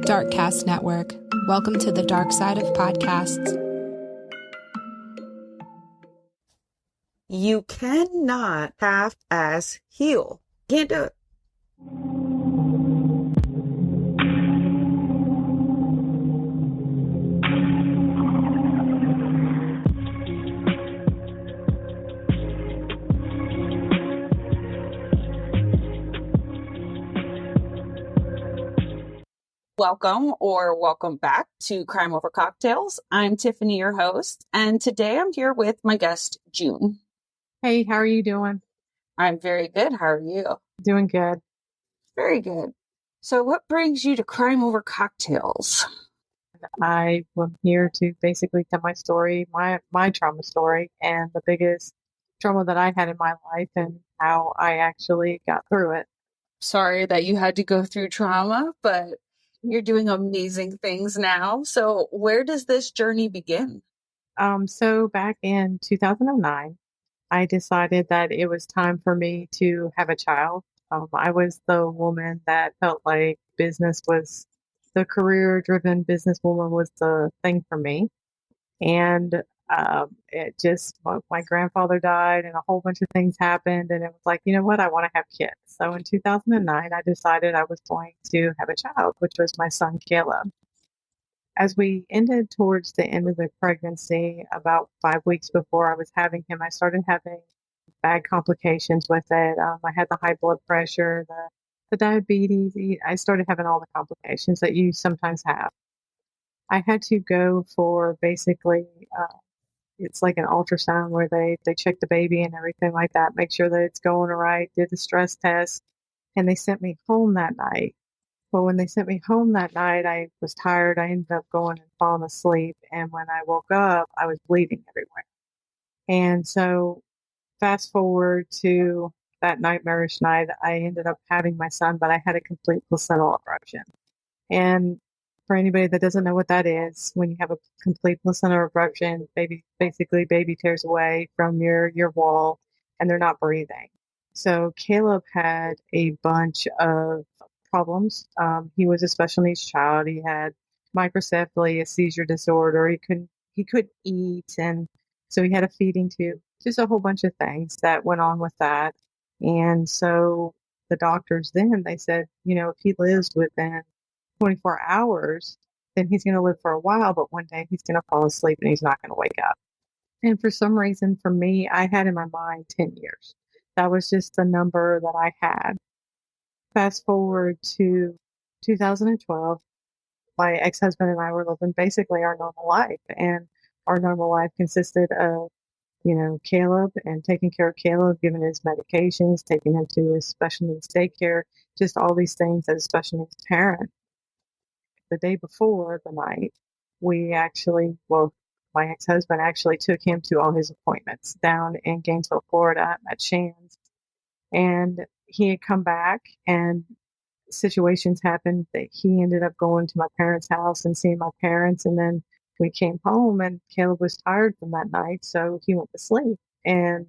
Darkcast Network. Welcome to the dark side of podcasts. You cannot half-ass heal. Can't do it. Welcome back to Crime Over Cocktails. I'm Tiffany, your host, and today I'm here with my guest, June. Hey, how are you doing? I'm very good. How are you? Doing good. Very good. So what brings you to Crime Over Cocktails? I am here to basically tell my story, my trauma story, and the biggest trauma that I had in my life and how I actually got through it. Sorry that you had to go through trauma, but you're doing amazing things now. So where does this journey begin? So back in 2009, I decided that it was time for me to have a child. I was the woman that felt like business was the career-driven businesswoman was the thing for me. And it just, my grandfather died and a whole bunch of things happened. And it was like, you know what? I want to have kids. So in 2009, I decided I was going to have a child, which was my son, Caleb. As we ended towards the end of the pregnancy, about 5 weeks before I was having him, I started having bad complications with it. I had the high blood pressure, the diabetes. I started having all the complications that you sometimes have. I had to go for basically, it's like an ultrasound where they check the baby and everything like that, make sure that it's going all right, did the stress test, and they sent me home that night. Well, when they sent me home that night, I was tired. I ended up going and falling asleep. And when I woke up, I was bleeding everywhere. And so fast forward to that nightmarish night, I ended up having my son, but I had a complete placental abruption. And for anybody that doesn't know what that is, when you have a complete placental abruption, baby tears away from your wall and they're not breathing. So Caleb had a bunch of problems. He was a special needs child. He had microcephaly, a seizure disorder. He couldn't eat, and so he had a feeding tube. Just a whole bunch of things that went on with that. And so the doctors then they said, if he lives within 24 hours, then he's going to live for a while, but one day he's going to fall asleep and he's not going to wake up. And for some reason, for me, I had in my mind 10 years. That was just the number that I had. Fast forward to 2012, my ex-husband and I were living basically our normal life. And our normal life consisted of, Caleb and taking care of Caleb, giving his medications, taking him to his special needs daycare, just all these things as a special needs parent. The day before the night, my ex-husband actually took him to all his appointments down in Gainesville, Florida at Shands. And he had come back and situations happened that he ended up going to my parents' house and seeing my parents. And then we came home and Caleb was tired from that night. So he went to sleep. And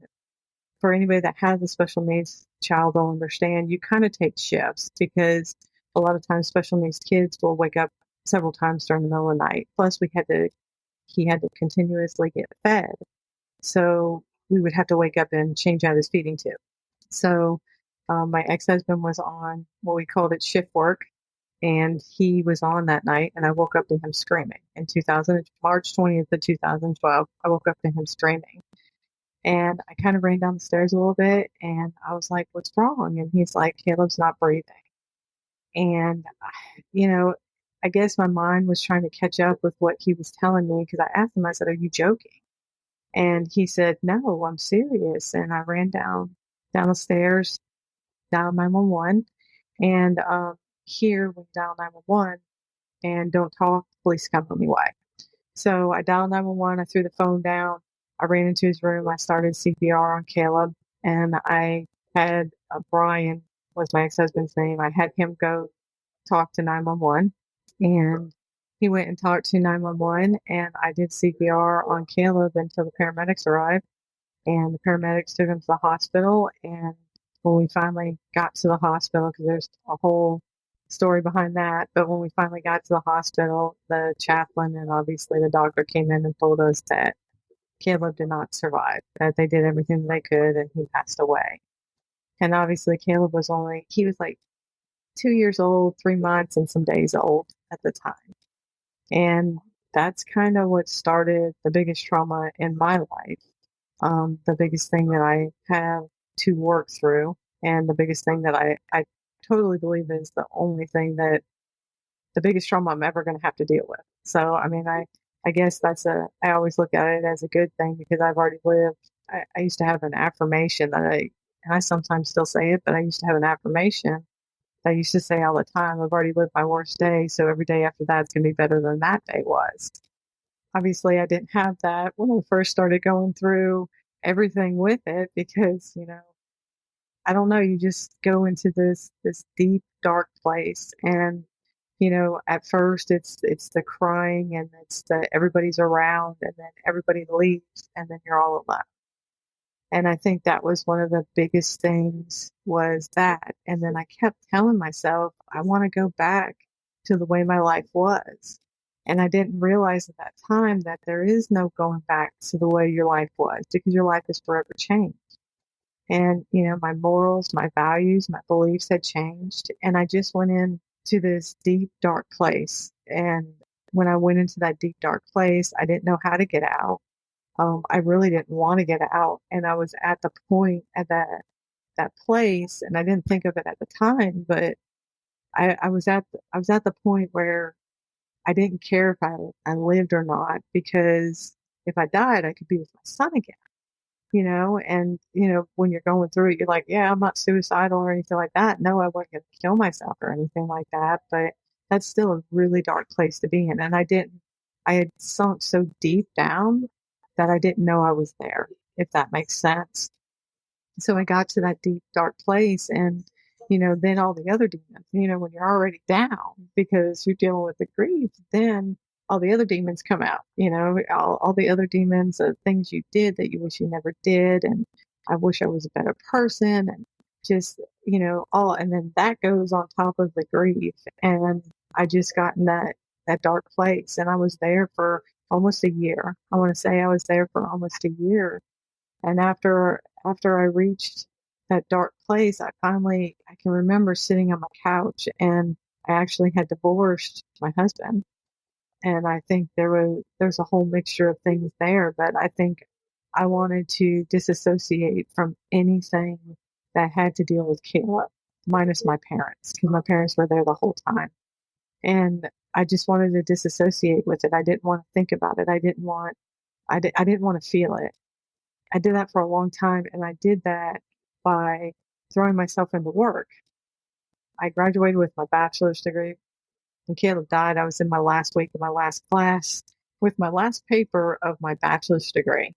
for anybody that has a special needs child will understand, you kind of take shifts because a lot of times special needs kids will wake up several times during the middle of the night. Plus he had to continuously get fed. So we would have to wake up and change out his feeding tube. So my ex-husband was on what we called it shift work, and he was on that night, and I woke up to him screaming. In March 20th of 2012, I woke up to him screaming. And I kind of ran down the stairs a little bit, and I was like, "What's wrong?" And he's like, "Caleb's not breathing." And, I guess my mind was trying to catch up with what he was telling me because I asked him, I said, "Are you joking?" And he said, "No, I'm serious." And I ran down the stairs, dialed 911, and here we dial 911 and don't talk, police come on me way. So I dialed 911, I threw the phone down, I ran into his room, I started CPR on Caleb, and I had Brian was my ex-husband's name. I had him go talk to 911, and he went and talked to 911, and I did CPR on Caleb until the paramedics arrived, and the paramedics took him to the hospital. And when we finally got to the hospital, because there's a whole story behind that. But when we finally got to the hospital, the chaplain and obviously the doctor came in and told us that Caleb did not survive, that they did everything they could and he passed away. And obviously Caleb he was like 2 years old, 3 months, and some days old at the time. And that's kind of what started the biggest trauma in my life. The biggest thing that I have to work through, and the biggest thing that I totally believe is the biggest trauma I'm ever going to have to deal with. So, I mean, I guess I always look at it as a good thing because I've already lived. I used to have an affirmation and I sometimes still say it, but I used to have an affirmation that I used to say all the time. I've already lived my worst day, so every day after that is going to be better than that day was. Obviously, I didn't have that when I first started going through everything with it because, I don't know, you just go into this deep, dark place. And, at first it's the crying and it's the everybody's around and then everybody leaves and then you're all alone. And I think that was one of the biggest things was that. And then I kept telling myself, I want to go back to the way my life was. And I didn't realize at that time that there is no going back to the way your life was because your life is forever changed. And, my morals, my values, my beliefs had changed. And I just went into this deep, dark place. And when I went into that deep, dark place, I didn't know how to get out. I really didn't want to get out. And I was at the point at that place, and I didn't think of it at the time, but I was at the point where I didn't care if I lived or not, because if I died, I could be with my son again, and, when you're going through it, you're like, yeah, I'm not suicidal or anything like that. No, I wasn't going to kill myself or anything like that. But that's still a really dark place to be in. And I had sunk so deep down that I didn't know I was there, if that makes sense. So I got to that deep, dark place, and, then all the other demons, when you're already down because you're dealing with the grief, then all the other demons come out, all the other demons, things you did that you wish you never did. And I wish I was a better person, and just, and then that goes on top of the grief. And I just got in that dark place, and I was there for almost a year. I want to say I was there for almost a year. And after I reached that dark place, I can remember sitting on my couch, and I actually had divorced my husband. And I think there's a whole mixture of things there, but I think I wanted to disassociate from anything that had to deal with Caleb, minus my parents, because my parents were there the whole time. And I just wanted to disassociate with it. I didn't want to think about it. I didn't want to feel it. I did that for a long time, and I did that by throwing myself into work. I graduated with my bachelor's degree. When Caleb died, I was in my last week of my last class with my last paper of my bachelor's degree.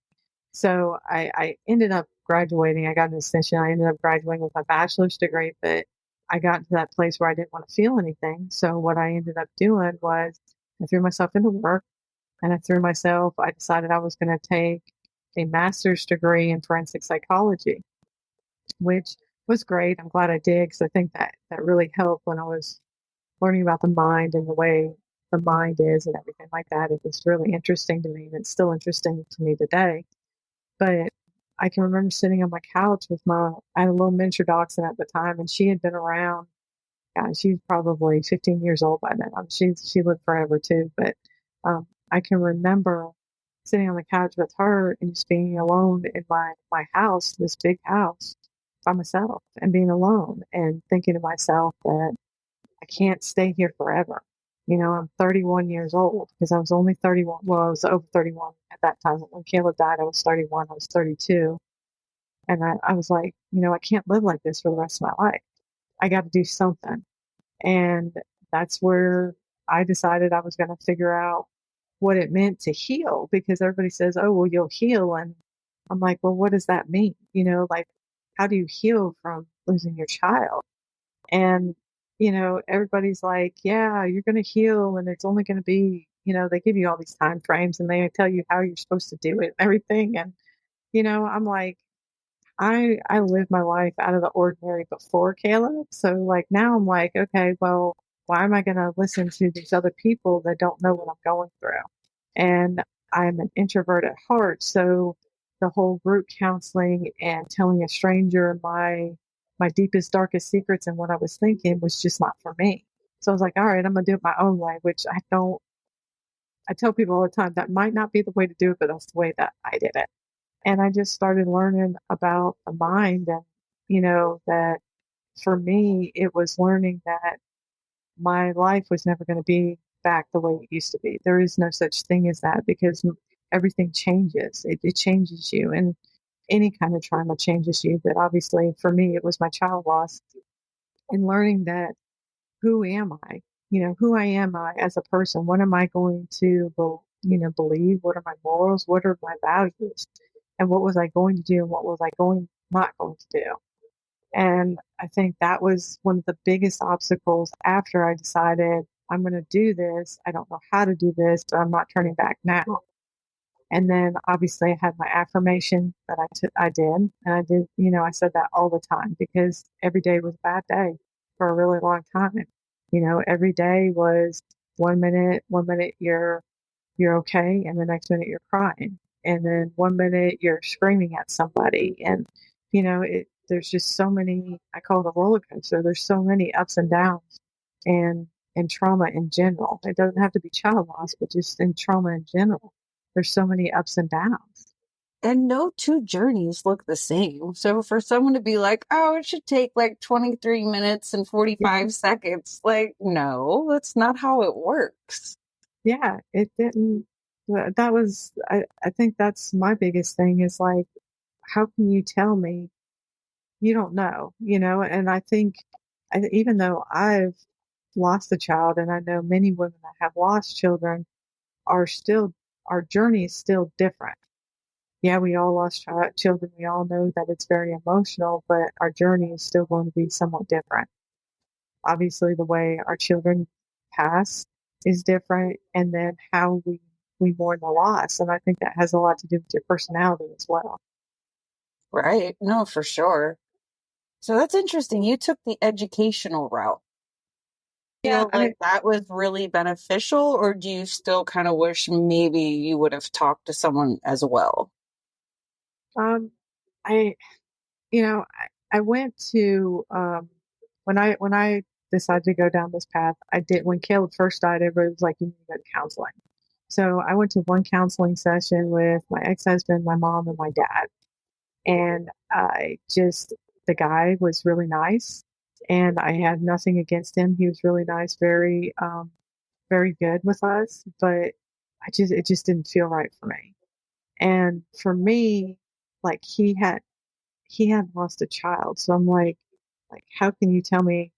So I ended up graduating. I got an extension. I ended up graduating with my bachelor's degree, but I got to that place where I didn't want to feel anything. So what I ended up doing was I threw myself into work, and I decided I was going to take a master's degree in forensic psychology, which was great. I'm glad I did, because I think that really helped when I was learning about the mind and the way the mind is and everything like that. It was really interesting to me, and it's still interesting to me today. But I can remember sitting on my couch I had a little miniature dachshund at the time, and she had been around. Yeah, she's probably 15 years old by then. She lived forever too. But I can remember sitting on the couch with her and just being alone in my house, this big house, by myself, and being alone and thinking to myself that I can't stay here forever. I'm 31 years old, because I was only 31. Well, I was over 31 at that time. When Caleb died, I was 31. I was 32. And I was like, I can't live like this for the rest of my life. I got to do something. And that's where I decided I was going to figure out what it meant to heal, because everybody says, oh, well, you'll heal. And I'm like, well, what does that mean? Like, how do you heal from losing your child? And, everybody's like, yeah, you're going to heal, and it's only going to be, they give you all these time frames, and they tell you how you're supposed to do it and everything. And, I'm like, I lived my life out of the ordinary before Caleb. So like now I'm like, okay, well, why am I going to listen to these other people that don't know what I'm going through? And I'm an introvert at heart. So the whole group counseling and telling a stranger my deepest, darkest secrets and what I was thinking was just not for me. So I was like, all right, I'm going to do it my own way, which I tell people all the time that might not be the way to do it, but that's the way that I did it. And I just started learning about the mind and, that for me, it was learning that my life was never going to be back the way it used to be. There is no such thing as that because everything changes. It changes you, and any kind of trauma changes you. But obviously, for me, it was my child loss and learning that who am I? Who I am I as a person? What am I going to, believe? What are my morals? What are my values? And what was I going to do? And what was I not going to do? And I think that was one of the biggest obstacles after I decided I'm going to do this. I don't know how to do this, but I'm not turning back now. And then obviously I had my affirmation that I did. And I did, I said that all the time because every day was a bad day for a really long time. Every day was 1 minute you're okay, and the next minute you're crying, and then 1 minute you're screaming at somebody, and there's just so many. I call it a roller coaster. There's so many ups and downs, and trauma in general. It doesn't have to be child loss, but just in trauma in general, there's so many ups and downs. And no two journeys look the same. So for someone to be like, oh, it should take like 23 minutes and 45 seconds, like, no, that's not how it works. Yeah, it didn't. That was. I think that's my biggest thing is like, how can you tell me you don't know, and I think even though I've lost a child and I know many women that have lost children are still, our journey is still different. Yeah, we all lost children. We all know that it's very emotional, but our journey is still going to be somewhat different. Obviously, the way our children pass is different, and then how we mourn the loss. And I think that has a lot to do with your personality as well. Right. No, for sure. So that's interesting. You took the educational route. Yeah, Feel like that was really beneficial, or do you still kind of wish maybe you would have talked to someone as well? um, I I went to when I decided to go down this path. I did when Caleb first died. Everybody was like, "You need to go to counseling." So I went to one counseling session with my ex-husband, my mom, and my dad. And the guy was really nice, and I had nothing against him. He was really nice, very good with us, but it just didn't feel right for me. And for me, like he had lost a child. So I'm like, how can you tell me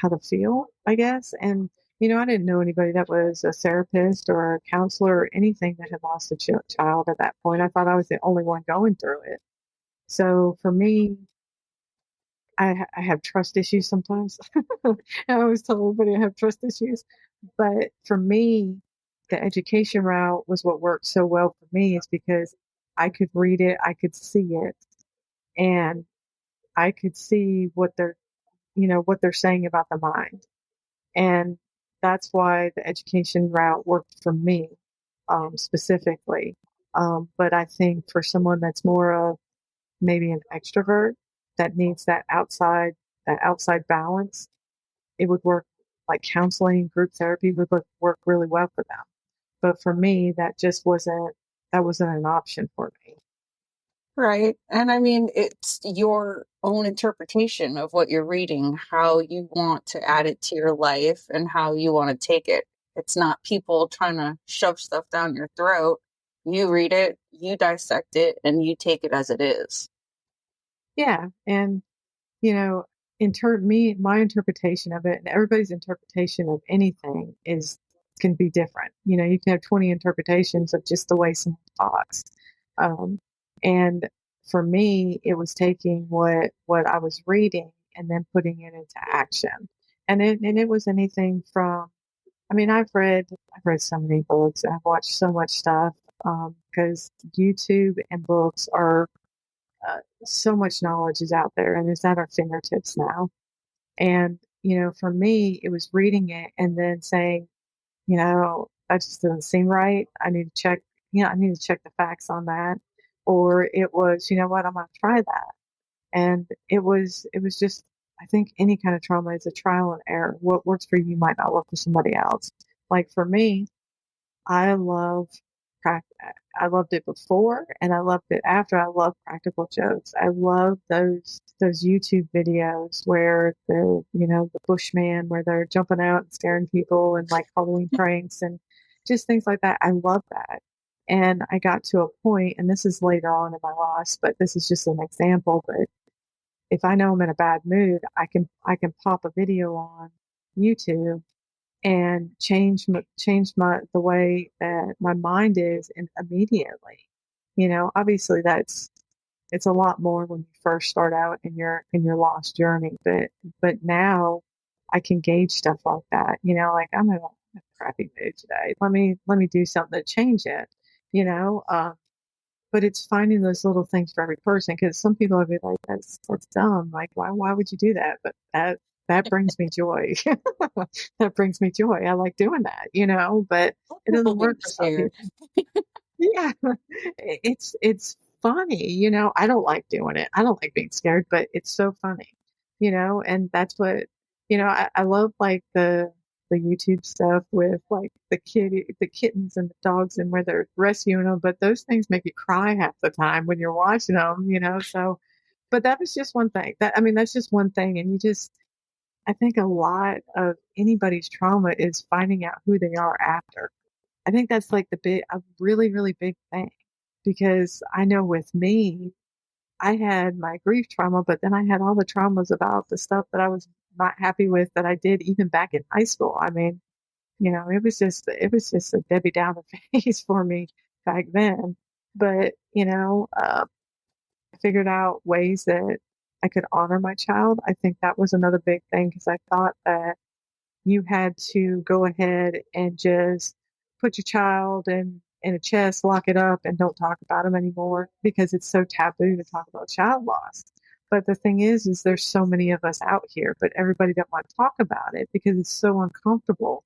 how to feel, I guess? And, I didn't know anybody that was a therapist or a counselor or anything that had lost a child at that point. I thought I was the only one going through it. So for me, I have trust issues sometimes. I always tell everybody I have trust issues. But for me, the education route was what worked so well for me is because I could read it, I could see it, and I could see what they're saying about the mind. And that's why the education route worked for me, specifically. But I think for someone that's more of maybe an extrovert that needs that outside balance, it would work like counseling, group therapy would work really well for them. But for me, that wasn't an option for me. Right. And I mean, it's your own interpretation of what you're reading, how you want to add it to your life and how you want to take it. It's not people trying to shove stuff down your throat. You read it, you dissect it, and you take it as it is. Yeah, and you know, my interpretation of it and everybody's interpretation of anything is can be different. You can have 20 interpretations of just the way someone talks. Um, and for me, it was taking what I was reading and then putting it into action. And it was anything from, I mean, I've read so many books, I've watched so much stuff, because YouTube and books are, so much knowledge is out there and it's at our fingertips now. And for me, it was reading it and then saying, that just doesn't seem right. I need to check the facts on that. Or it was, you know what, I'm going to try that. And it was just, I think any kind of trauma is a trial and error. What works for you might not work for somebody else. Like for me, I love I loved it before and I loved it after. I love practical jokes. I love those YouTube videos where the Bushman where they're jumping out and scaring people and like Halloween pranks and just things like that. I love that. And I got to a point, and this is later on in my loss, but this is just an example. But if I know I'm in a bad mood, I can pop a video on YouTube and change my the way that my mind is and immediately. Obviously it's a lot more when you first start out in your lost journey, but now I can gauge stuff like that. Like I'm in a crappy mood today. Let me do something to change it. You know, but it's finding those little things for every person, because some people would be like, that's dumb. Like, why would you do that? But that brings me joy. That brings me joy. I like doing that, but it People doesn't work being for some scared. people. Yeah, it's funny, I don't like doing it. I don't like being scared, but it's so funny, and that's what, I love like the YouTube stuff with like the kittens and the dogs and where they're rescuing them, but those things make you cry half the time when you're watching them, so, but that was just one thing that's just one thing. And I think a lot of anybody's trauma is finding out who they are after. I think that's like a really, really big thing, because I know with me, I had my grief trauma, but then I had all the traumas about the stuff that I was not happy with that I did even back in high school. I mean, it was just a Debbie Downer phase for me back then. But, I figured out ways that I could honor my child. I think that was another big thing, because I thought that you had to go ahead and just put your child in a chest, lock it up, and don't talk about them anymore, because it's so taboo to talk about child loss. But the thing is there's so many of us out here, but everybody don't want to talk about it because it's so uncomfortable.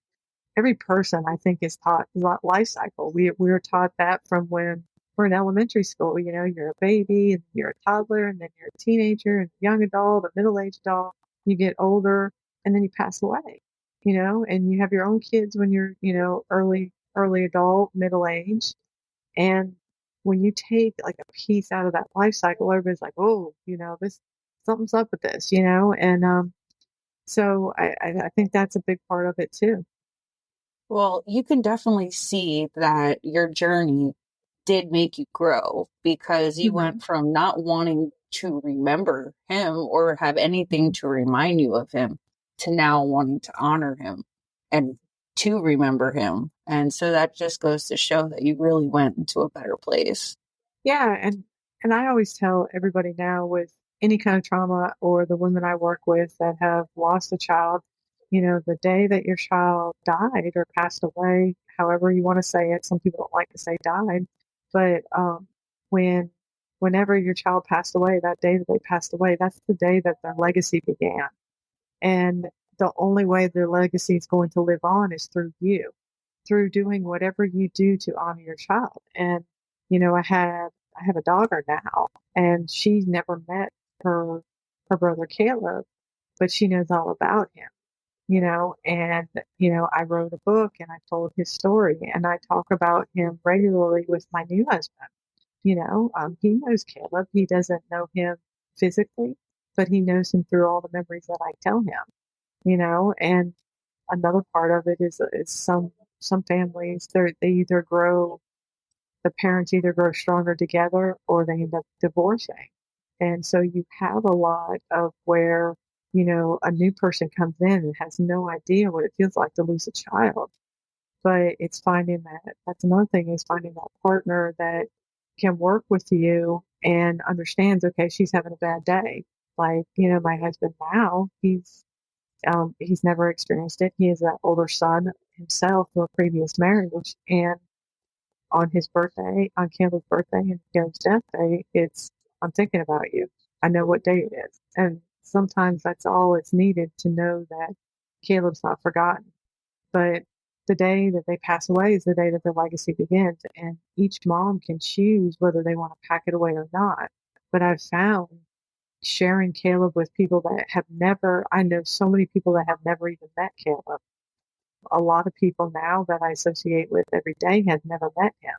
Every person, I think, is taught life cycle. We're taught that from when we're in elementary school. You're a baby, and you're a toddler, and then you're a teenager, and a young adult, a middle-aged adult. You get older, and then you pass away. And you have your own kids when you're, early adult, middle age. And when you take like a piece out of that life cycle, everybody's like, oh, this something's up with this, and so I think that's a big part of it too. Well, you can definitely see that your journey did make you grow, because you Mhm. went from not wanting to remember him or have anything to remind you of him to now wanting to honor him and to remember him. And so that just goes to show that you really went into a better place. Yeah, and I always tell everybody now with any kind of trauma, or the women I work with that have lost a child, the day that your child died or passed away, however you want to say it, some people don't like to say died, but when whenever your child passed away, that day that they passed away, that's the day that their legacy began. And the only way their legacy is going to live on is through you, through doing whatever you do to honor your child. And, I have a daughter now, and she's never met her brother Caleb, but she knows all about him, and, I wrote a book and I told his story, and I talk about him regularly with my new husband. He knows Caleb. He doesn't know him physically, but he knows him through all the memories that I tell him, and another part of it is some families, they either grow the parents either grow stronger together or they end up divorcing. And so you have a lot of where, a new person comes in and has no idea what it feels like to lose a child. But it's finding that's another thing, is finding that partner that can work with you and understands, okay, she's having a bad day. Like, my husband now, he's never experienced it. He has an older son himself from a previous marriage, and on his birthday, on Campbell's birthday and Caleb's death day, it's, I'm thinking about you. I know what day it is. And sometimes that's all it's needed to know that Caleb's not forgotten. But the day that they pass away is the day that their legacy begins. And each mom can choose whether they want to pack it away or not. But I've found sharing Caleb with people that have never, I know so many people that have never even met Caleb. A lot of people now that I associate with every day have never met him.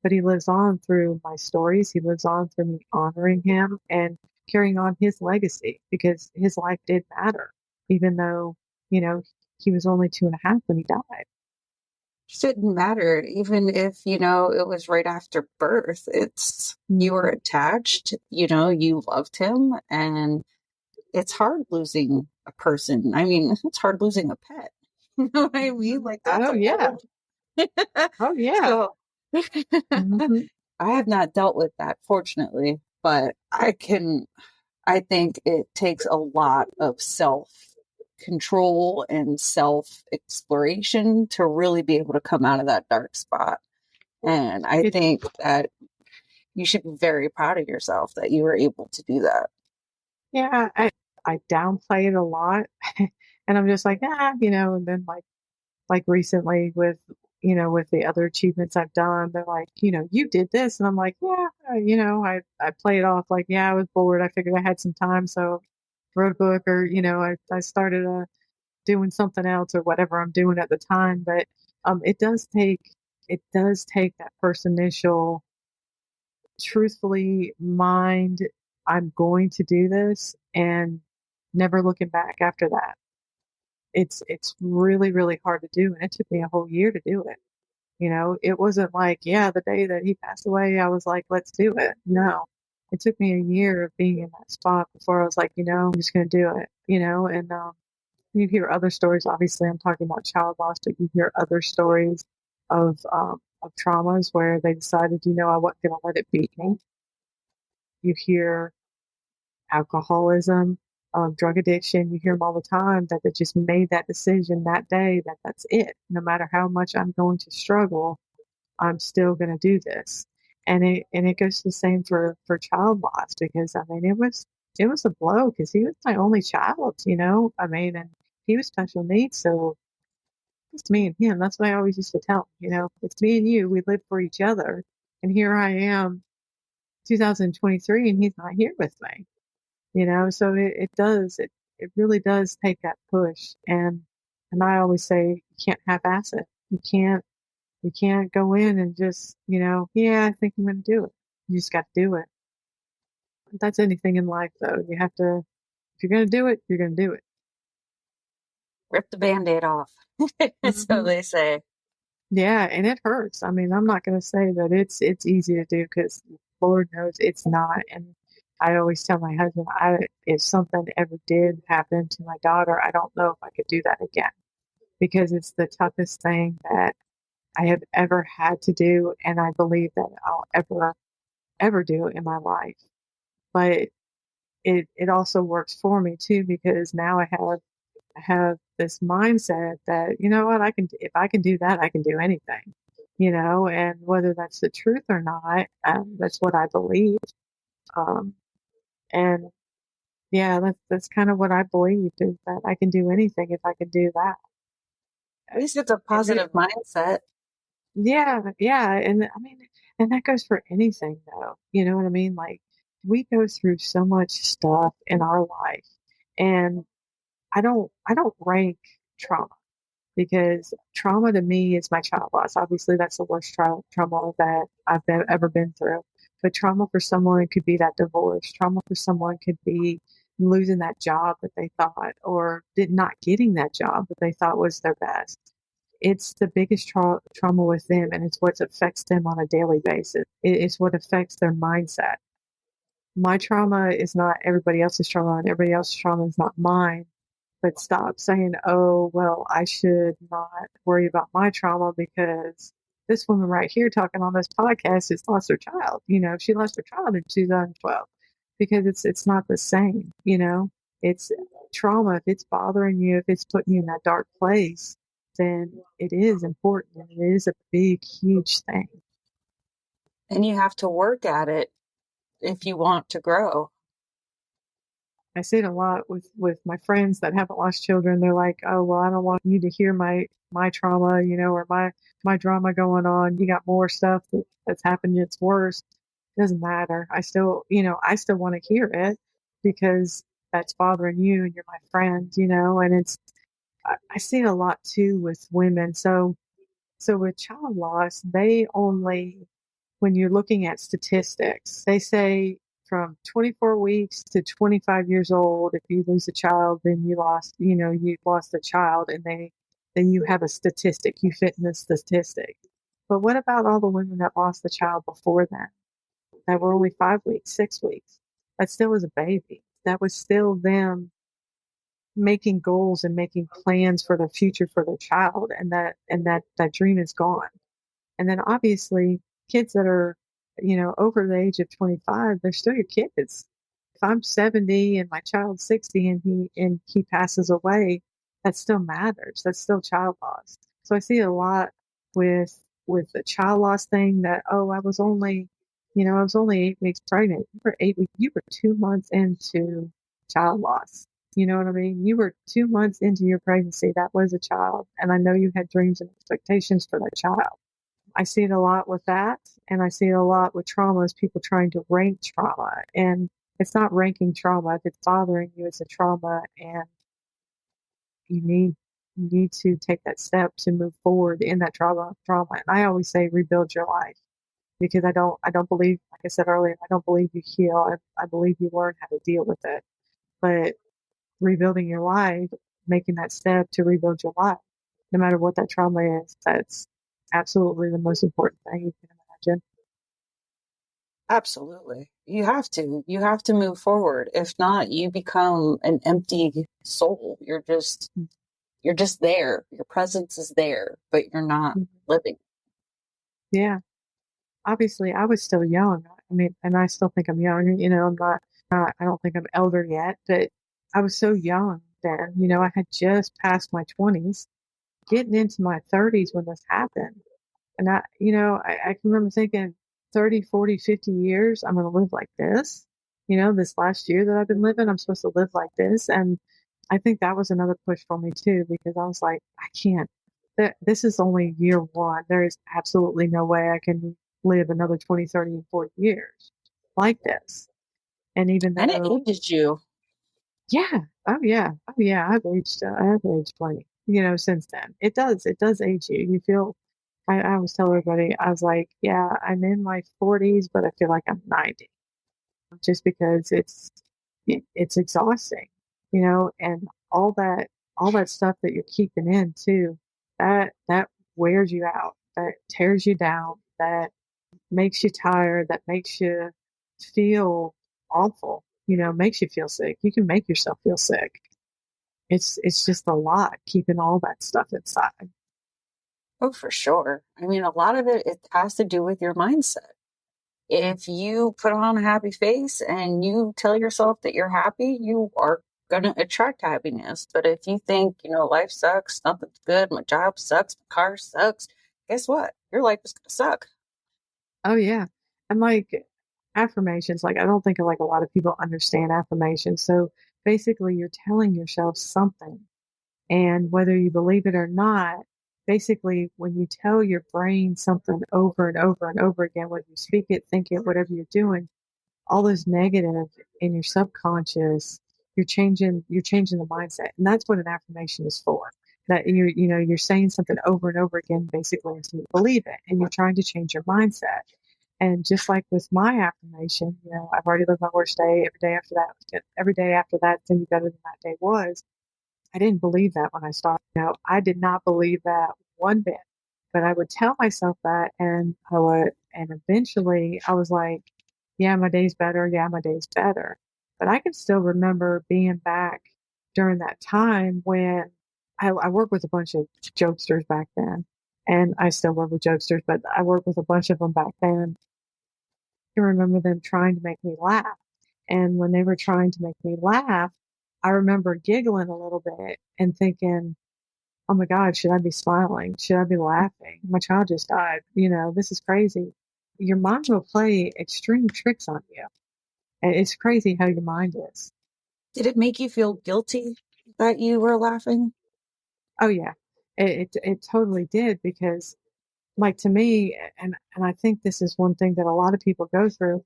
But he lives on through my stories. He lives on through me honoring him and carrying on his legacy because his life did matter, even though, you know, he was only 2.5 when he died. Shouldn't matter, even if, it was right after birth. It's, you were attached, you loved him, and it's hard losing a person. I mean, it's hard losing a pet. You know what I mean? Like, that's Oh, a yeah. whole. Oh, yeah. So, Hmm. I have not dealt with that, fortunately, but I think it takes a lot of self control and self exploration to really be able to come out of that dark spot. And I It, think that you should be very proud of yourself that you were able to do that. yeah, I downplay it a lot. And I'm just like, and then like recently with, with the other achievements I've done, they're like, you did this. And I'm like, yeah, I play it off like, yeah, I was bored. I figured I had some time. So wrote a book or, I started doing something else or whatever I'm doing at the time. But it does take that first initial truthfully mind, I'm going to do this and never looking back after that. It's really, really hard to do. And it took me a whole year to do it. It wasn't like, yeah, the day that he passed away, I was like, let's do it. No, it took me a year of being in that spot before I was like, I'm just going to do it, and you hear other stories. Obviously, I'm talking about child loss, but you hear other stories of traumas where they decided, I wasn't going to let it beat me. You hear alcoholism, drug addiction. You hear them all the time that they just made that decision that day that that's it. No matter how much I'm going to struggle, I'm still going to do this. And it goes the same for child loss because I mean it was a blow because he was my only child. I mean, and he was special needs, so it's me and him. That's what I always used to tell him. It's me and you. We live for each other, and here I am, 2023, and he's not here with me. So it really does take that push. And I always say you can't half-ass it. You can't go in and just, yeah, I think I'm going to do it. You just got to do it. That's anything in life though. You have to, if you're going to do it, you're going to do it. Rip the band-aid off. So Hmm. they say. Yeah. And it hurts. I mean, I'm not going to say that it's easy to do because Lord knows it's not. And I always tell my husband, if something ever did happen to my daughter, I don't know if I could do that again because it's the toughest thing that I have ever had to do, and I believe that I'll ever do in my life. But it also works for me too because now I have this mindset that you know what, I can, if I can do that, I can do anything. And whether that's the truth or not, that's what I believe. Um, and yeah, that's kind of what I believe is that I can do anything if I can do that. At least it's a And positive mindset. yeah, yeah, and I mean, and that goes for anything though. You know what I mean? Like we go through so much stuff in our life, and I don't rank trauma because trauma to me is my child loss. Obviously, that's the worst trauma that ever been through. But trauma for someone could be that divorce. Trauma for someone could be losing that job that they thought, or did not getting that job that they thought was their best. It's the biggest trauma with them, and it's what affects them on a daily basis. It's what affects their mindset. My trauma is not everybody else's trauma, and everybody else's trauma is not mine. But stop saying, oh, well, I should not worry about my trauma because this woman right here talking on this podcast has lost her child. She lost her child in 2012 because it's not the same. It's trauma. If it's bothering you, if it's putting you in that dark place, then it is important and it is a big, huge thing. And you have to work at it if you want to grow. I see it a lot with my friends that haven't lost children. They're like, "Oh, well, I don't want you to hear my trauma, or my drama going on. You got more stuff that's happened that's worse." It doesn't matter. I still want to hear it because that's bothering you and you're my friend, and I see it a lot too with women. So with child loss, they only, when you're looking at statistics, they say from 24 weeks to 25 years old, if you lose a child, then you've lost a child, and then you have a statistic, you fit in the statistic. But what about all the women that lost the child before then, that were only 5 weeks, 6 weeks? That still was a baby. That was still them making goals and making plans for the future for their child, and that dream is gone. And then obviously kids that are, over the age of 25, they're still your kids. If I'm 70 and my child's 60 and he passes away, that still matters. That's still child loss. So I see a lot with the child loss thing that, oh, I was only 8 weeks pregnant. You were 2 months into child loss. You know what I mean? You were 2 months into your pregnancy. That was a child. And I know you had dreams and expectations for that child. I see it a lot with that, and I see it a lot with trauma, is people trying to rank trauma. And it's not ranking trauma. If it's bothering you, it's a trauma, and you need you need to take that step to move forward in that trauma. And I always say rebuild your life, because I don't believe, like I said earlier, I don't believe you heal. I believe you learn how to deal with it. But rebuilding your life, making that step to rebuild your life, no matter what that trauma is, that's absolutely the most important thing you can imagine. Absolutely. You have to. You have to move forward. If not, you become an empty soul. You're just there. Your presence is there, but you're not Mhm. living. Yeah. Obviously, I was still young. I mean, and I still think I'm young. I don't think I'm elder yet, but I was so young then. I had just passed my 20s, getting into my 30s when this happened. And I can remember thinking 30, 40, 50 years, I'm going to live like this. This last year that I've been living, I'm supposed to live like this. And I think that was another push for me too, because I was like, I can't, this is only year one. There is absolutely no way I can live another 20, 30, and 40 years like this. And even And it though, ages you. yeah, oh yeah, I have aged plenty, since then. It does age you. You feel, I always tell everybody, I was like, yeah, I'm in my 40s, but I feel like I'm 90, just because it's exhausting, and all that stuff that you're keeping in too, that wears you out, that tears you down, that makes you tired, that makes you feel awful, makes you feel sick. You can make yourself feel sick. It's just a lot keeping all that stuff inside. Oh, for sure. I mean, a lot of it has to do with your mindset. If you put on a happy face and you tell yourself that you're happy, you are going to attract happiness. But if you think, life sucks, nothing's good, my job sucks, my car sucks, guess what? Your life is going to suck. Oh yeah. And like affirmations, like I don't think like a lot of people understand affirmations. So basically you're telling yourself something. And whether you believe it or not, basically when you tell your brain something over and over and over again, whether you speak it, think it, whatever you're doing, all those negative in your subconscious, you're changing the mindset. And that's what an affirmation is for. That you're saying something over and over again basically until you believe it, and you're trying to change your mindset. And just like with my affirmation, I've already lived my worst day. Every day after that, it's gonna be better than that day was. I didn't believe that when I started. I did not believe that one bit. But I would tell myself that, and eventually I was like, yeah, my day's better. Yeah, my day's better. But I can still remember being back during that time when I worked with a bunch of jokesters back then. And I still work with jokesters, but I worked with a bunch of them back then. I can remember them trying to make me laugh. And when they were trying to make me laugh, I remember giggling a little bit and thinking, oh my God, should I be smiling? Should I be laughing? My child just died. This is crazy. Your mind will play extreme tricks on you. And it's crazy how your mind is. Did it make you feel guilty that you were laughing? Oh yeah, it totally did because like to me, and I think this is one thing that a lot of people go through,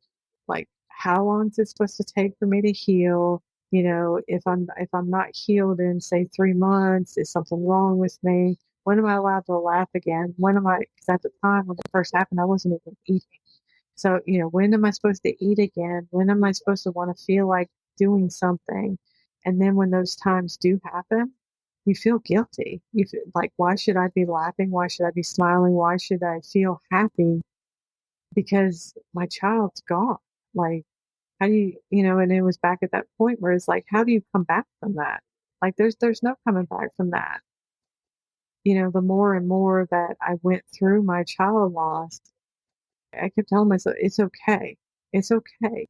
like how long is it supposed to take for me to heal? If I'm not healed in say 3 months, is something wrong with me? When am I allowed to laugh again? When am I? Because at the time when it first happened, I wasn't even eating. So when am I supposed to eat again? When am I supposed to want to feel like doing something? And then when those times do happen, you feel guilty. You feel like, why should I be laughing? Why should I be smiling? Why should I feel happy? Because my child's gone. Like, how do and it was back at that point where it's like, how do you come back from that? Like, there's no coming back from that. The more and more that I went through my child loss, I kept telling myself, it's okay. It's okay.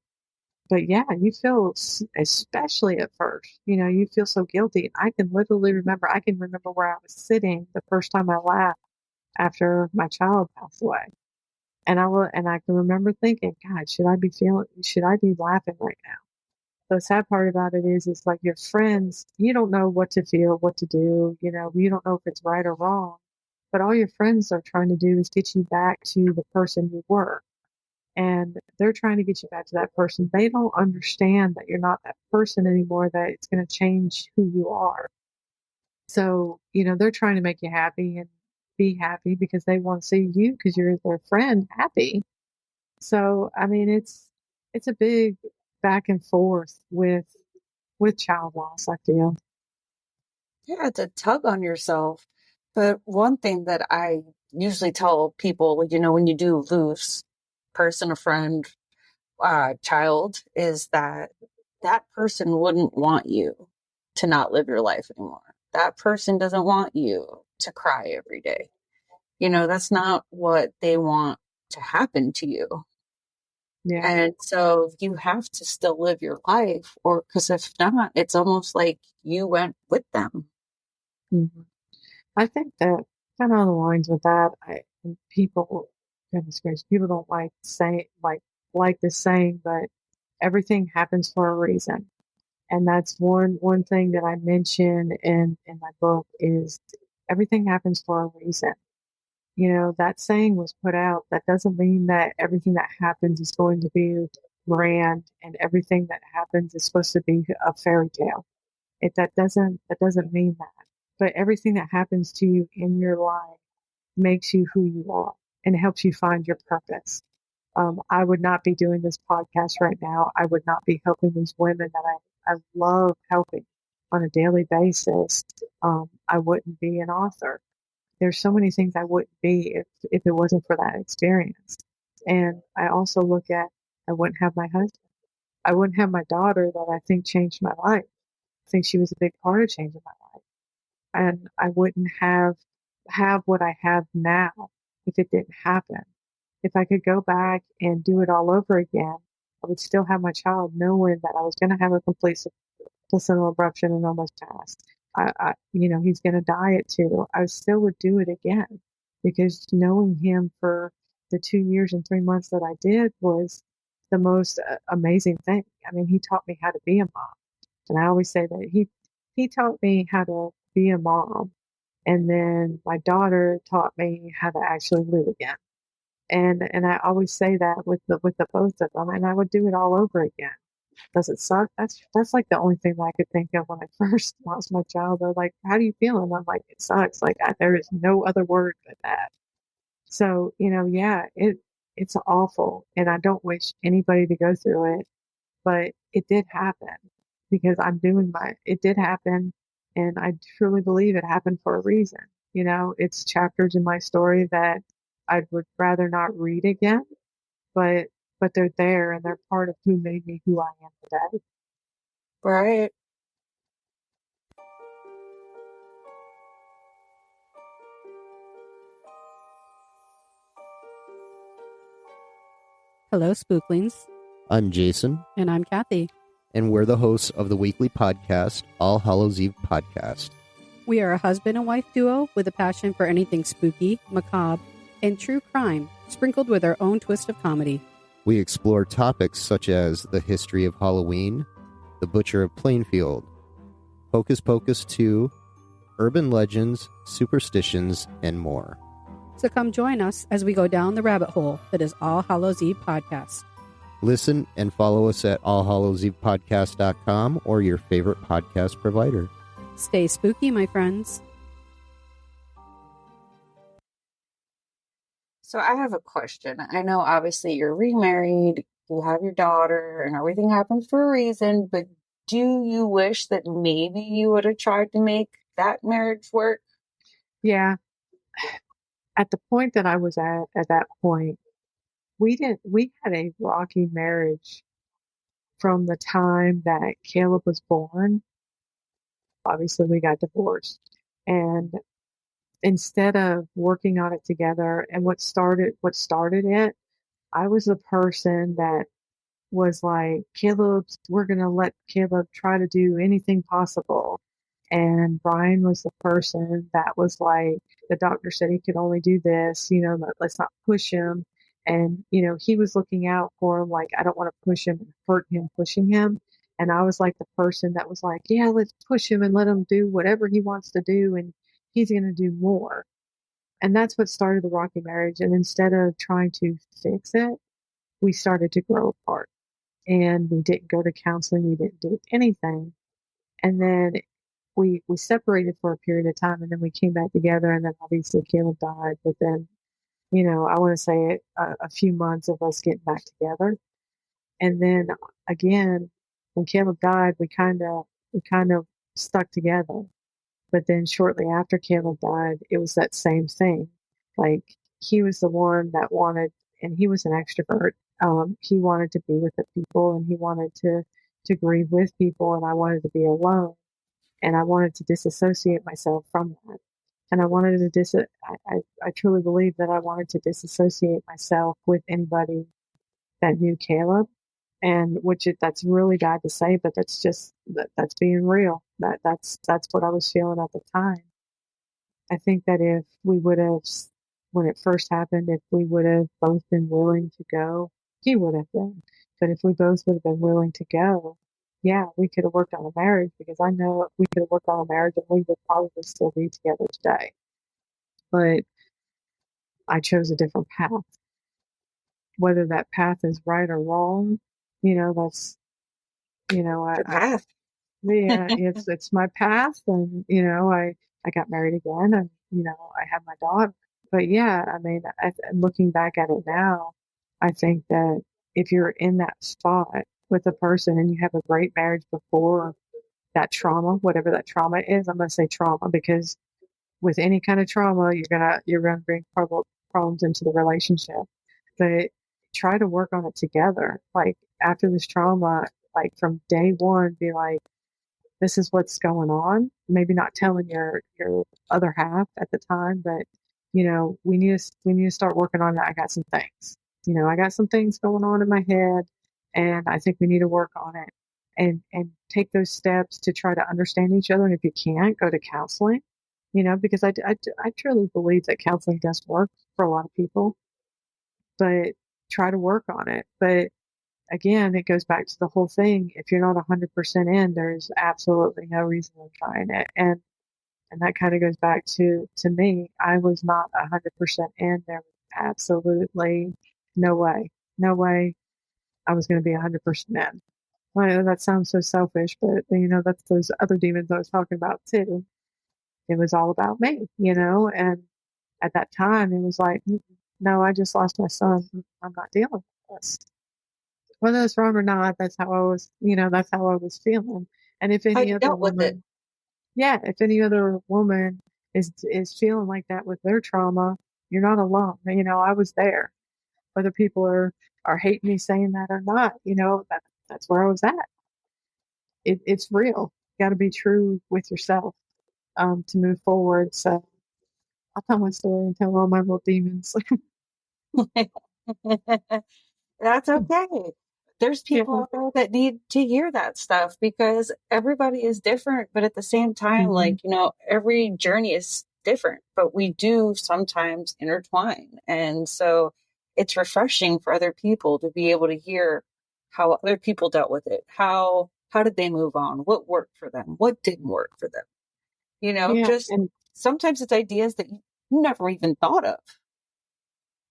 But yeah, you feel, especially at first, you feel so guilty. I can remember where I was sitting the first time I laughed after my child passed away. And I can remember thinking, God, should I be laughing right now? The sad part about it is like your friends, you don't know what to feel, what to do, you don't know if it's right or wrong, but all your friends are trying to do is get you back to the person you were. And they're trying to get you back to that person. They don't understand that you're not that person anymore, that it's going to change who you are. So, they're trying to make you happy and be happy because they want to see you because you're their friend happy. So, I mean, it's a big back and forth with child loss, I feel. Yeah, it's a tug on yourself. But one thing that I usually tell people, when you do lose person, a friend, child, is that person wouldn't want you to not live your life anymore. That person doesn't want you to cry every day. That's not what they want to happen to you. Yeah. And so you have to still live your life, or because if not, it's almost like you went with them. Mm-hmm. I think that kind of on the lines with that, goodness gracious, people don't like this saying, but everything happens for a reason. And that's one thing that I mention in my book is everything happens for a reason. That saying was put out. That doesn't mean that everything that happens is going to be grand and everything that happens is supposed to be a fairy tale. That doesn't mean that. But everything that happens to you in your life makes you who you are and helps you find your purpose. I would not be doing this podcast right now. I would not be helping these women that I love helping on a daily basis. I wouldn't be an author. There's so many things I wouldn't be if it wasn't for that experience. And I also look at, I wouldn't have my husband. I wouldn't have my daughter that I think changed my life. I think she was a big part of changing my life. And I wouldn't have what I have now if it didn't happen. If I could go back and do it all over again, I would still have my child knowing that I was going to have a complete placental abruption and almost passed. He's going to die at 2. I still would do it again because knowing him for the 2 years and 3 months that I did was the most amazing thing. I mean, he taught me how to be a mom. And I always say that he taught me how to be a mom. And then my daughter taught me how to actually live again. And I always say that with the both of them, and I would do it all over again. Does it suck? That's like the only thing that I could think of when I first lost my child. They're like, "How do you feel?" And I'm like, "It sucks." Like there is no other word but that. So yeah, it's awful, and I don't wish anybody to go through it, but it did happen because it did happen, and I truly believe it happened for a reason. It's chapters in my story that I would rather not read again, but they're there and they're part of who made me who I am today. Right. Hello, Spooklings. I'm Jason, And I'm Kathy. and we're the hosts of the weekly podcast, All Hallows Eve Podcast. We are a husband and wife duo with a passion for anything spooky, macabre, and true crime, sprinkled with our own twist of comedy. We explore topics such as the history of Halloween, The Butcher of Plainfield, Hocus Pocus 2, urban legends, superstitions, and more. So come join us as we go down the rabbit hole that is All Hallows Eve Podcast. Listen and follow us at allhallowsevepodcast.com or your favorite podcast provider. Stay spooky, my friends. So I have a question. I know obviously you're remarried, you have your daughter, and everything happens for a reason, but do you wish that maybe you would have tried to make that marriage work? Yeah. At the point that I was at that point, we had a rocky marriage from the time that Caleb was born. Obviously, we got divorced. And instead of working on it together, and what started it, I was the person that was like, we're going to let Caleb try to do anything possible. And Brian was the person that was like, the doctor said he could only do this, let's not push him. And, he was looking out for him, like, I don't want to push him and hurt him pushing him. And I was like the person that was like, yeah, let's push him and let him do whatever he wants to do. And he's going to do more. And that's what started the rocky marriage. And instead of trying to fix it, we started to grow apart. And we didn't go to counseling. We didn't do anything. And then we separated for a period of time, and then we came back together. And then obviously Caleb died within, I want to say a few months of us getting back together. And then again, when Caleb died, we kind of stuck together. But then shortly after Caleb died, it was that same thing. Like, he was the one that wanted, and he was an extrovert. He wanted to be with the people, and he wanted to grieve with people, and I wanted to be alone, and I wanted to disassociate myself from that. And I wanted to I truly believe that I wanted to disassociate myself with anybody that knew Caleb, and that's really bad to say, but that's being real. That's what I was feeling at the time. I think that if we would have, when it first happened, if we would have both been willing to go, he would have been. But if we both would have been willing to go, yeah, we could have worked on a marriage, because I know if we could have worked on a marriage, and we would probably still be together today. But I chose a different path. Whether that path is right or wrong, that's, Your path. yeah, it's my path, and I got married again, and I have my daughter. But yeah, I mean, looking back at it now, I think that if you're in that spot with a person and you have a great marriage before that trauma, whatever that trauma is, I'm gonna say trauma, because with any kind of trauma, you're gonna bring problems into the relationship. But try to work on it together. Like, after this trauma, like from day one, be like, this is what's going on. Maybe not telling your other half at the time, but we need to start working on it. I got some things. I got some things going on in my head, and I think we need to work on it and take those steps to try to understand each other. And if you can't, go to counseling. Because I truly believe that counseling does work for a lot of people, but try to work on it. But again, it goes back to the whole thing. If you're not 100% in, there's absolutely no reason in trying it. And that kind of goes back to me. I was not 100% in. There was absolutely no way I was going to be 100% in. I know that sounds so selfish, but that's those other demons I was talking about too. It was all about me, and at that time it was like, no, I just lost my son. I'm not dealing with this. Whether it's wrong or not, that's how I was feeling. And if How any you other dealt with it. woman, yeah, if any other woman is feeling like that with their trauma, you're not alone. I was there. Whether people are hating me saying that or not, that's where I was at. It's real. You got to be true with yourself to move forward. So I'll tell my story and tell all my little demons. That's okay. There's Yeah. people out there that need to hear that stuff, because everybody is different, but at the same time, Mhm. every journey is different, but we do sometimes intertwine. And so it's refreshing for other people to be able to hear how other people dealt with it, how How did they move on? What worked for them? What didn't work for them? Yeah. Just And sometimes it's ideas that you never even thought of.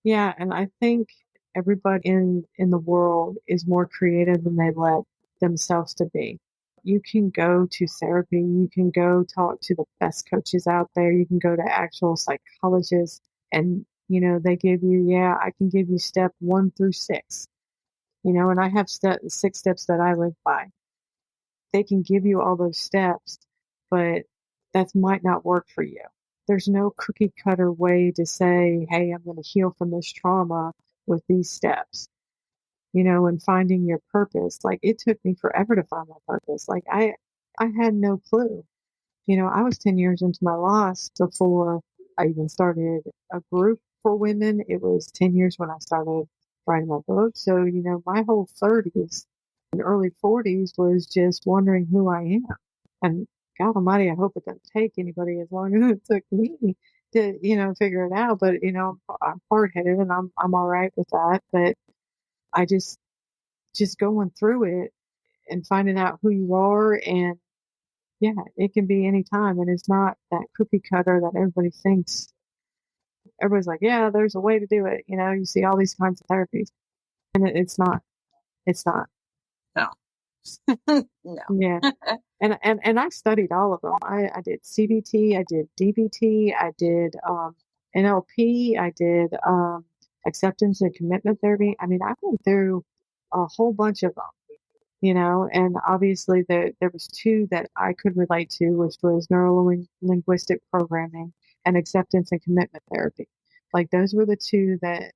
yeah. And I think everybody in the world is more creative than they let themselves to be. You can go to therapy. You can go talk to the best coaches out there. You can go to actual psychologists and, they give you, yeah, I can give you step 1 through 6, and I have 6 steps that I live by. They can give you all those steps, but that might not work for you. There's no cookie cutter way to say, hey, I'm going to heal from this trauma with these steps, and finding your purpose. Like it took me forever to find my purpose. Like I had no clue. I was 10 years into my loss before I even started a group for women. It was 10 years when I started writing my book. So, my whole 30s and early 40s was just wondering who I am. And God Almighty, I hope it doesn't take anybody as long as it took me to, figure it out. But, I'm hard headed and I'm all right with that. But I just going through it and finding out who you are, and yeah, it can be any time, and it's not that cookie cutter that everybody thinks. Everybody's like, yeah, there's a way to do it. You see all these kinds of therapies, and it's not. It's not. No. No. Yeah. And I studied all of them. I did CBT, I did DBT, I did NLP, I did acceptance and commitment therapy. I mean, I went through a whole bunch of them. And obviously there was 2 that I could relate to, which was neuro-linguistic programming and acceptance and commitment therapy. Like those were the 2 that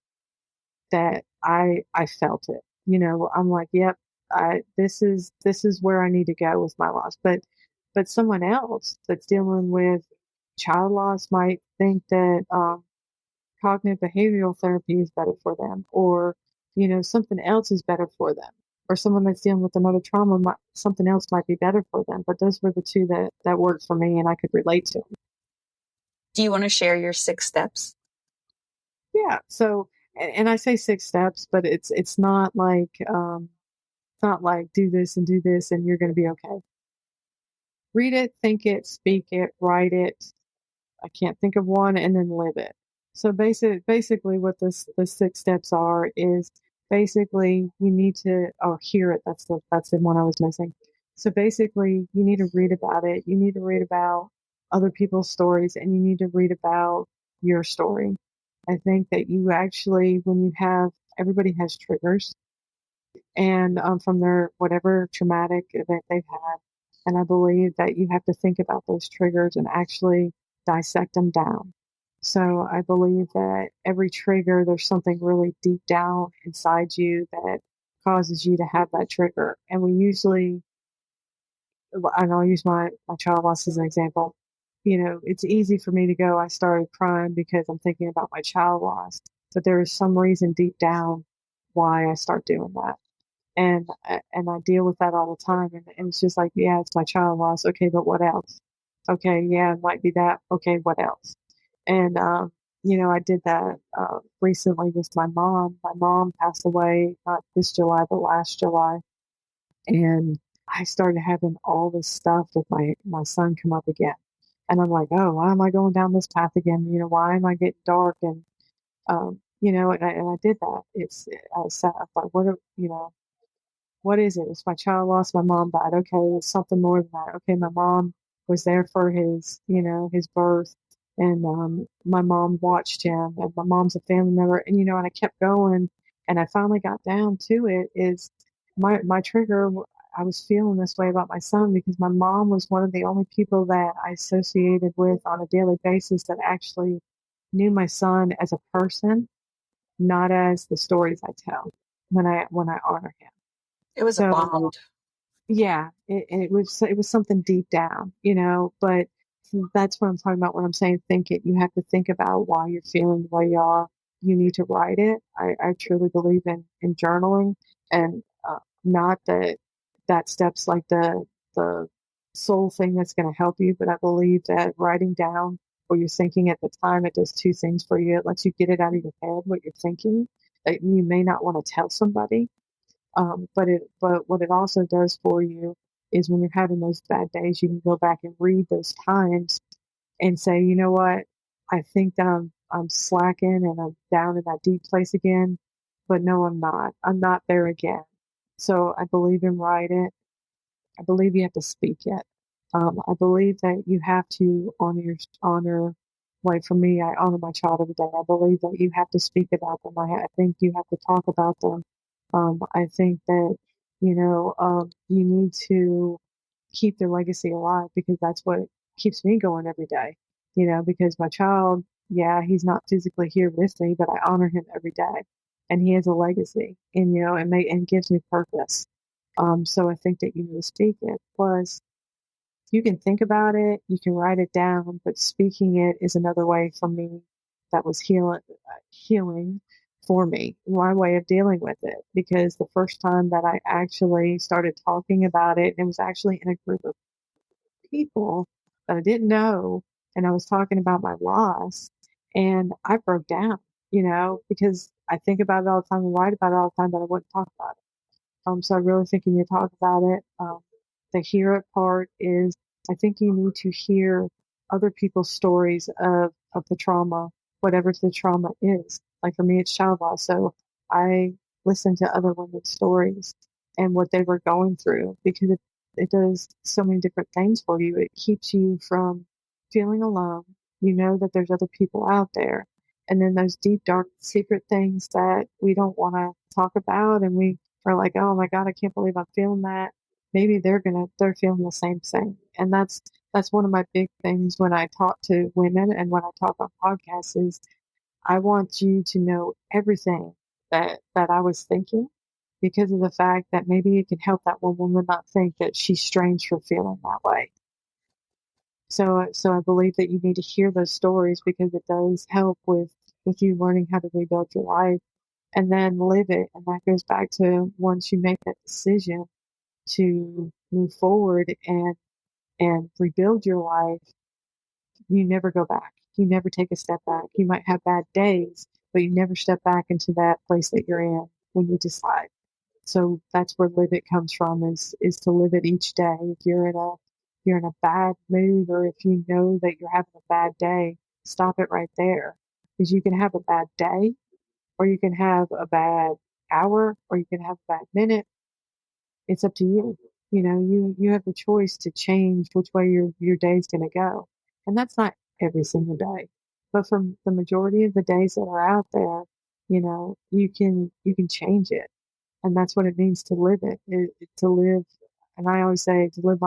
I felt it. I'm like, yep, this is where I need to go with my loss. But someone else that's dealing with child loss might think that cognitive behavioral therapy is better for them, or something else is better for them, or someone that's dealing with another trauma, something else might be better for them. But those were the 2 that worked for me, and I could relate to them. Do you want to share your 6 steps? Yeah. So, and I say 6 steps, but it's not like do this and you're going to be okay. Read it, think it, speak it, write it. I can't think of one, and then live it. So basically what the 6 steps are is basically you need to, or hear it. That's the one I was missing. So basically you need to read about it. You need to read about other people's stories, and you need to read about your story. I think that you actually, when you have, everybody has triggers, and from their whatever traumatic event they've had. And I believe that you have to think about those triggers and actually dissect them down. So I believe that every trigger, there's something really deep down inside you that causes you to have that trigger. And we usually, and I'll use my child loss as an example. It's easy for me to go, I started crying because I'm thinking about my child loss. But there is some reason deep down why I start doing that. And I deal with that all the time. And it's just like, yeah, it's my child loss. Okay, but what else? Okay, yeah, it might be that. Okay, what else? And I did that recently with my mom. My mom passed away not this July, but last July, and I started having all this stuff with my son come up again. And I'm like, oh, why am I going down this path again? Why am I getting dark? And and I did that. I sat up like, what is it? It's my child lost, my mom died. Okay, it's something more than that. Okay, my mom was there for his birth, and my mom watched him, and my mom's a family member, and I kept going, and I finally got down to it. Is my trigger? I was feeling this way about my son because my mom was one of the only people that I associated with on a daily basis that actually knew my son as a person, not as the stories I tell when I honor him. It was a So bond. yeah, it was something deep down, but that's what I'm talking about when I'm saying think it. You have to think about why you're feeling the way you are. You need to write it. I truly believe in journaling, and not that steps like the soul thing that's going to help you, but I believe that writing down what you're thinking at the time, it does 2 things for you. It lets you get it out of your head, what you're thinking, that you may not want to tell somebody. But what it also does for you is when you're having those bad days, you can go back and read those times and say, you know what, I think that I'm slacking and I'm down in that deep place again, but no, I'm not. I'm not there again. So I believe in write it. I believe you have to speak it. I believe that you have to honor. Like for me, I honor my child every day. I believe that you have to speak about them. I think you have to talk about them. I think that you need to keep their legacy alive because that's what keeps me going every day. Because my child, yeah, he's not physically here with me, but I honor him every day, and he has a legacy, and and gives me purpose. So I think that you need to speak it. Plus, you can think about it, you can write it down, but speaking it is another way for me that was healing for me, my way of dealing with it. Because the first time that I actually started talking about it, it was actually in a group of people that I didn't know, and I was talking about my loss, and I broke down, because I think about it all the time and write about it all the time, but I wouldn't talk about it. So I really think you need to talk about it. The hear it part is I think you need to hear other people's stories of the trauma, whatever the trauma is. Like for me, it's child loss. So I listen to other women's stories and what they were going through because it does so many different things for you. It keeps you from feeling alone. You know that there's other people out there. And then those deep, dark, secret things that we don't want to talk about and we are like, oh my God, I can't believe I'm feeling that. Maybe they're feeling the same thing. And that's one of my big things when I talk to women and when I talk on podcasts is I want you to know everything that I was thinking because of the fact that maybe it can help that one woman not think that she's strange for feeling that way. So I believe that you need to hear those stories because it does help with you learning how to rebuild your life and then live it. And that goes back to once you make that decision to move forward and rebuild your life, you never go back. You never take a step back. You might have bad days, but you never step back into that place that you're in when you decide. So that's where live it comes from is to live it each day. If you're in a bad mood or if you know that you're having a bad day, stop it right there. Because you can have a bad day or you can have a bad hour or you can have a bad minute. It's up to you. You have the choice to change which way your day's going to go. And that's not every single day. But from the majority of the days that are out there, you can change it. And that's what it means to live to live. And I always say to live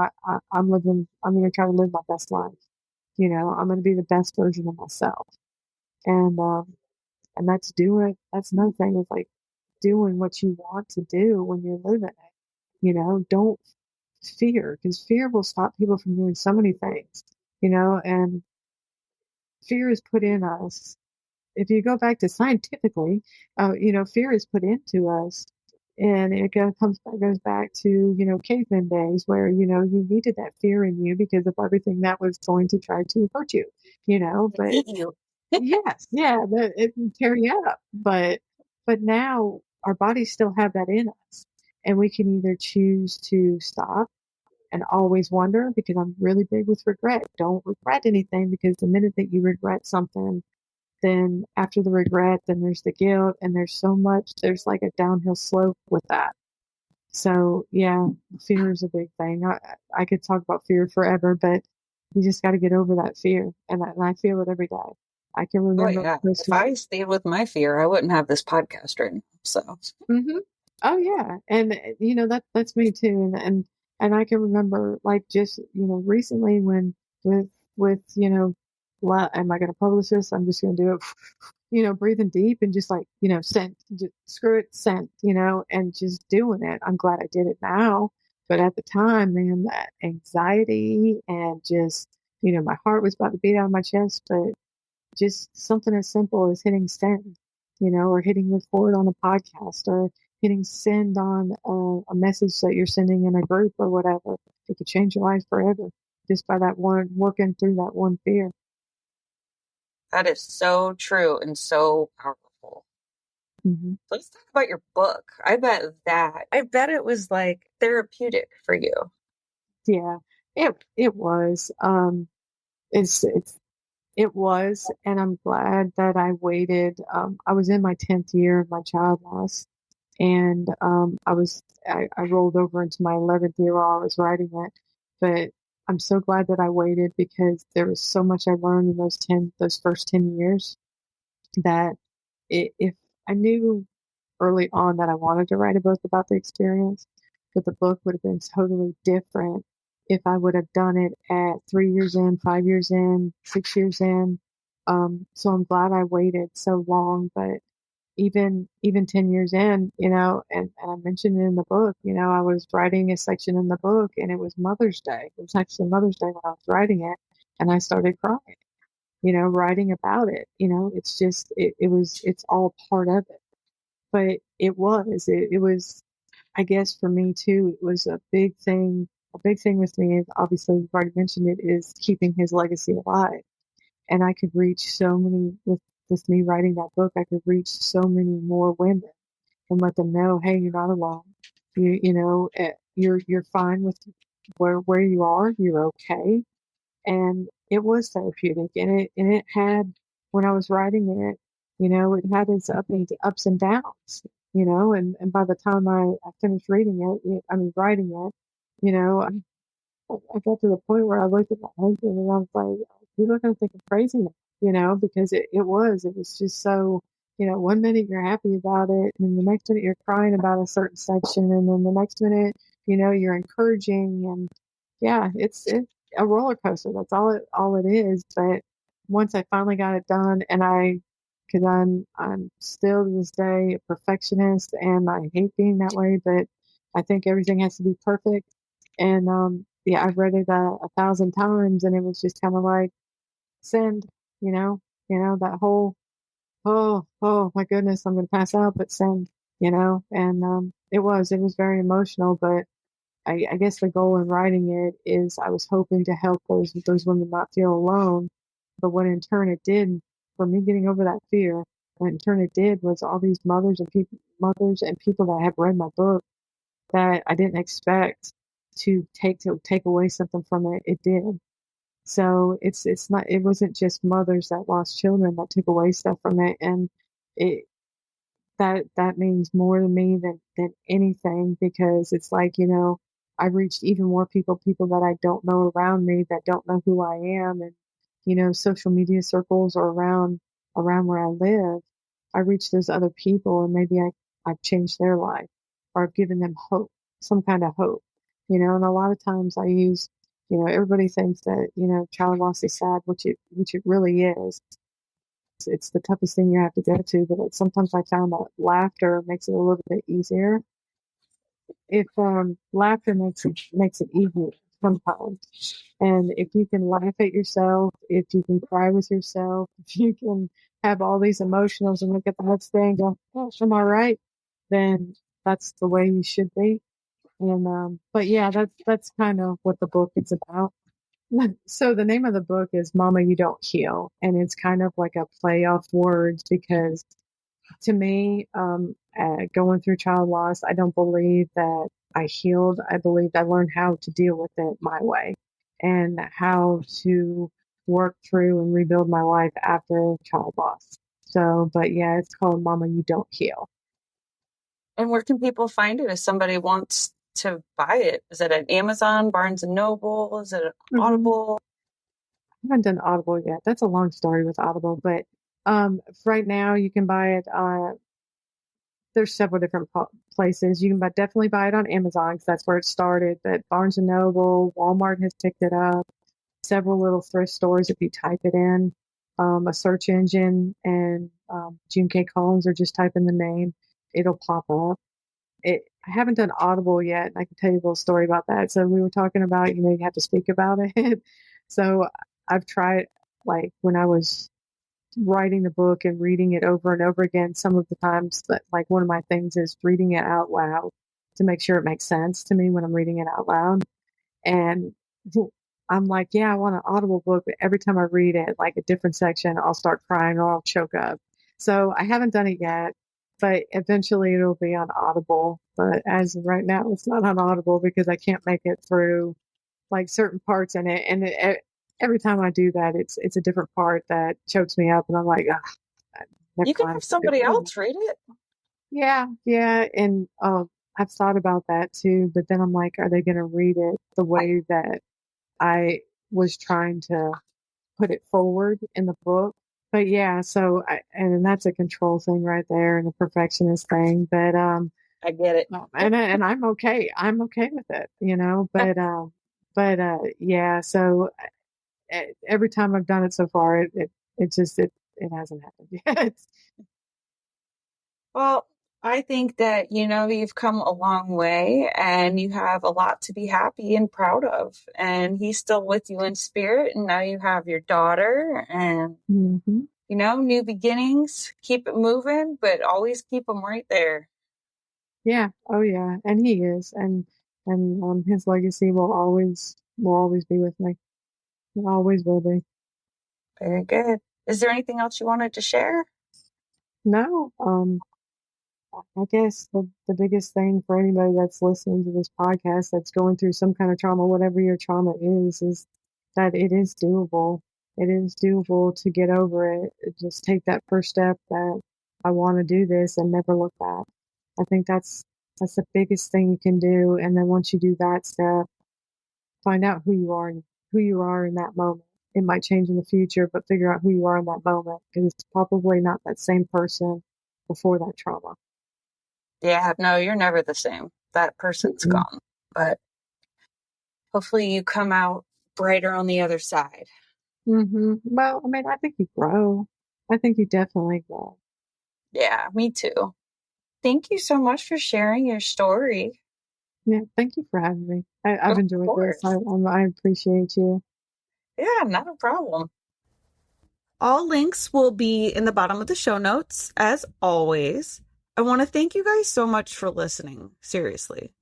I'm going to try to live my best life. I'm going to be the best version of myself. And that's another thing is like doing what you want to do when you're living it. Don't fear because fear will stop people from doing so many things, and fear is put in us. If you go back to scientifically, fear is put into us and goes back to, caveman days where, you needed that fear in you because of everything that was going to try to hurt you, but Eat you. yes, yeah, it can tear you up, but now our bodies still have that in us and we can either choose to stop and always wonder because I'm really big with regret. Don't regret anything because the minute that you regret something, then after the regret, then there's the guilt and there's like a downhill slope with that. So yeah, fear is a big thing. I could talk about fear forever, but you just got to get over that fear. And I feel it every day. I can Oh remember yeah. If Christmas. I stayed with my fear, I wouldn't have this podcast right now. So Hmm. Oh yeah, and that's me too, and I can remember like just recently when with am I going to publish this? I'm just going to do it, breathing deep and just like sent, just screw it, sent, and just doing it. I'm glad I did it now, but at the time, man, that anxiety and just my heart was about to beat out of my chest, but just something as simple as hitting send, or hitting record on a podcast or hitting send on a message that you're sending in a group or whatever. It could change your life forever just by that one, working through that one fear. that is so true and so powerful. Mm-hmm. Let's talk about your book. I bet it was like therapeutic for you. Yeah, it was. It's it was, and I'm glad that I waited. I was in my 10th year of my child loss, and I rolled over into my 11th year while I was writing it. But I'm so glad that I waited because there was so much I learned in those first 10 years that if I knew early on that I wanted to write a book about the experience, but the book would have been totally different if I would have done it at 3 years in, 5 years in, 6 years in. So I'm glad I waited so long, but even 10 years in, and I mentioned it in the book, I was writing a section in the book and it was Mother's Day. It was actually Mother's Day when I was writing it, and I started crying, writing about it. It's just, it's all part of it. But it was, I guess for me too, it was a big thing. A big thing with me is, obviously, you've already mentioned it, is keeping his legacy alive. And I could reach so many, with me writing that book, I could reach so many more women and let them know, hey, you're not alone. You're fine with where you are. You're okay. And it was therapeutic, and it had, when I was writing it, it had its ups and downs, and by the time I finished reading writing it, I got to the point where I looked at my husband and I was like, people are going to think I'm crazy now, because it was just so, one minute you're happy about it, and then the next minute you're crying about a certain section, and then the next minute, you're encouraging, and yeah, it's a roller coaster. That's all it is. But once I finally got it done, because I'm still to this day a perfectionist, and I hate being that way, but I think everything has to be perfect. And yeah, I've read it 1,000 times, and it was just kind of like send, that whole, oh my goodness, I'm gonna pass out, but send, and it was very emotional. But I guess the goal in writing it is I was hoping to help those women not feel alone. But what in turn it did for me getting over that fear, what in turn it did was all these mothers and people that have read my book that I didn't expect to take away something from it. It did. So it wasn't just mothers that lost children that took away stuff from it, and it that means more to me than anything, because it's like, I've reached even more people that I don't know around me, that don't know who I am, and social media circles, or around where I live. I reach those other people, and maybe I've changed their life, or I've given them hope, some kind of hope, and a lot of times I use, everybody thinks that, child loss is sad, which it really is. It's the toughest thing you have to go to, but sometimes I found that laughter makes it a little bit easier. If laughter makes it easier sometimes, and if you can laugh at yourself, if you can cry with yourself, if you can have all these emotionals and look at the next day and go, "Oh, am I right?" Then that's the way you should be. And but yeah, that's kind of what the book is about. So the name of the book is Mama, You Don't Heal. And it's kind of like a play off words, because to me, going through child loss, I don't believe that I healed. I believed I learned how to deal with it my way, and how to work through and rebuild my life after child loss. So, but yeah, it's called Mama, You Don't Heal. And where can people find it if somebody wants to buy it? Is it at Amazon, Barnes and Noble? Is it Audible? I haven't done Audible yet. That's a long story with Audible, but right now you can buy it. There's several different places. You can definitely buy it on Amazon, because that's where it started. But Barnes and Noble, Walmart has picked it up. Several little thrift stores, if you type it in a search engine, and June K. Collins, or just type in the name, it'll pop up. I haven't done Audible yet, and I can tell you a little story about that. So we were talking about, you have to speak about it. So I've tried, like when I was writing the book and reading it over and over again, some of the times, that, like, one of my things is reading it out loud to make sure it makes sense to me when I'm reading it out loud. And I'm like, yeah, I want an Audible book, but every time I read it, like a different section, I'll start crying or I'll choke up. So I haven't done it yet, but eventually it'll be on Audible. But as of right now, it's not on Audible because I can't make it through like certain parts in it, and every time I do that, it's a different part that chokes me up, and I'm like, ugh, never You can mind. have somebody else read it. Yeah, and I've thought about that too, but then I'm like, are they going to read it the way that I was trying to put it forward in the book? But yeah, so and that's a control thing right there, and a perfectionist thing. But I get it. and I'm okay. I'm okay with it, you know. But yeah. So every time I've done it so far, it hasn't happened yet. Well, I think that, you've come a long way and you have a lot to be happy and proud of. And he's still with you in spirit. And now you have your daughter and, Mm-hmm. New beginnings. Keep it moving, but always keep them right there. Yeah. Oh yeah. And he is, and his legacy will always be with me. It always will be. Very good. Is there anything else you wanted to share? No. I guess the biggest thing for anybody that's listening to this podcast that's going through some kind of trauma, whatever your trauma is that it is doable. It is doable to get over it. Just take that first step that I want to do this and never look back. I think that's the biggest thing you can do. And then once you do that step, find out who you are in that moment. It might change in the future, but figure out who you are in that moment, because it's probably not that same person before that trauma. Yeah, no, you're never the same. That person's Mhm. gone. But hopefully you come out brighter on the other side. Well, I mean, I think you grow. I think you definitely grow. Yeah, me too. Thank you so much for sharing your story. Yeah, thank you for having me. I've Of enjoyed this. course. I appreciate you. Yeah, not a problem. All links will be in the bottom of the show notes, as always. I want to thank you guys so much for listening. Seriously,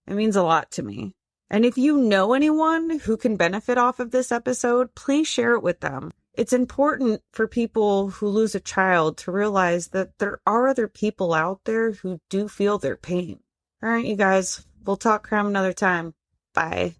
it means a lot to me. And if you know anyone who can benefit off of this episode, please share it with them. It's important for people who lose a child to realize that there are other people out there who do feel their pain. All right, you guys, we'll talk crime another time. Bye.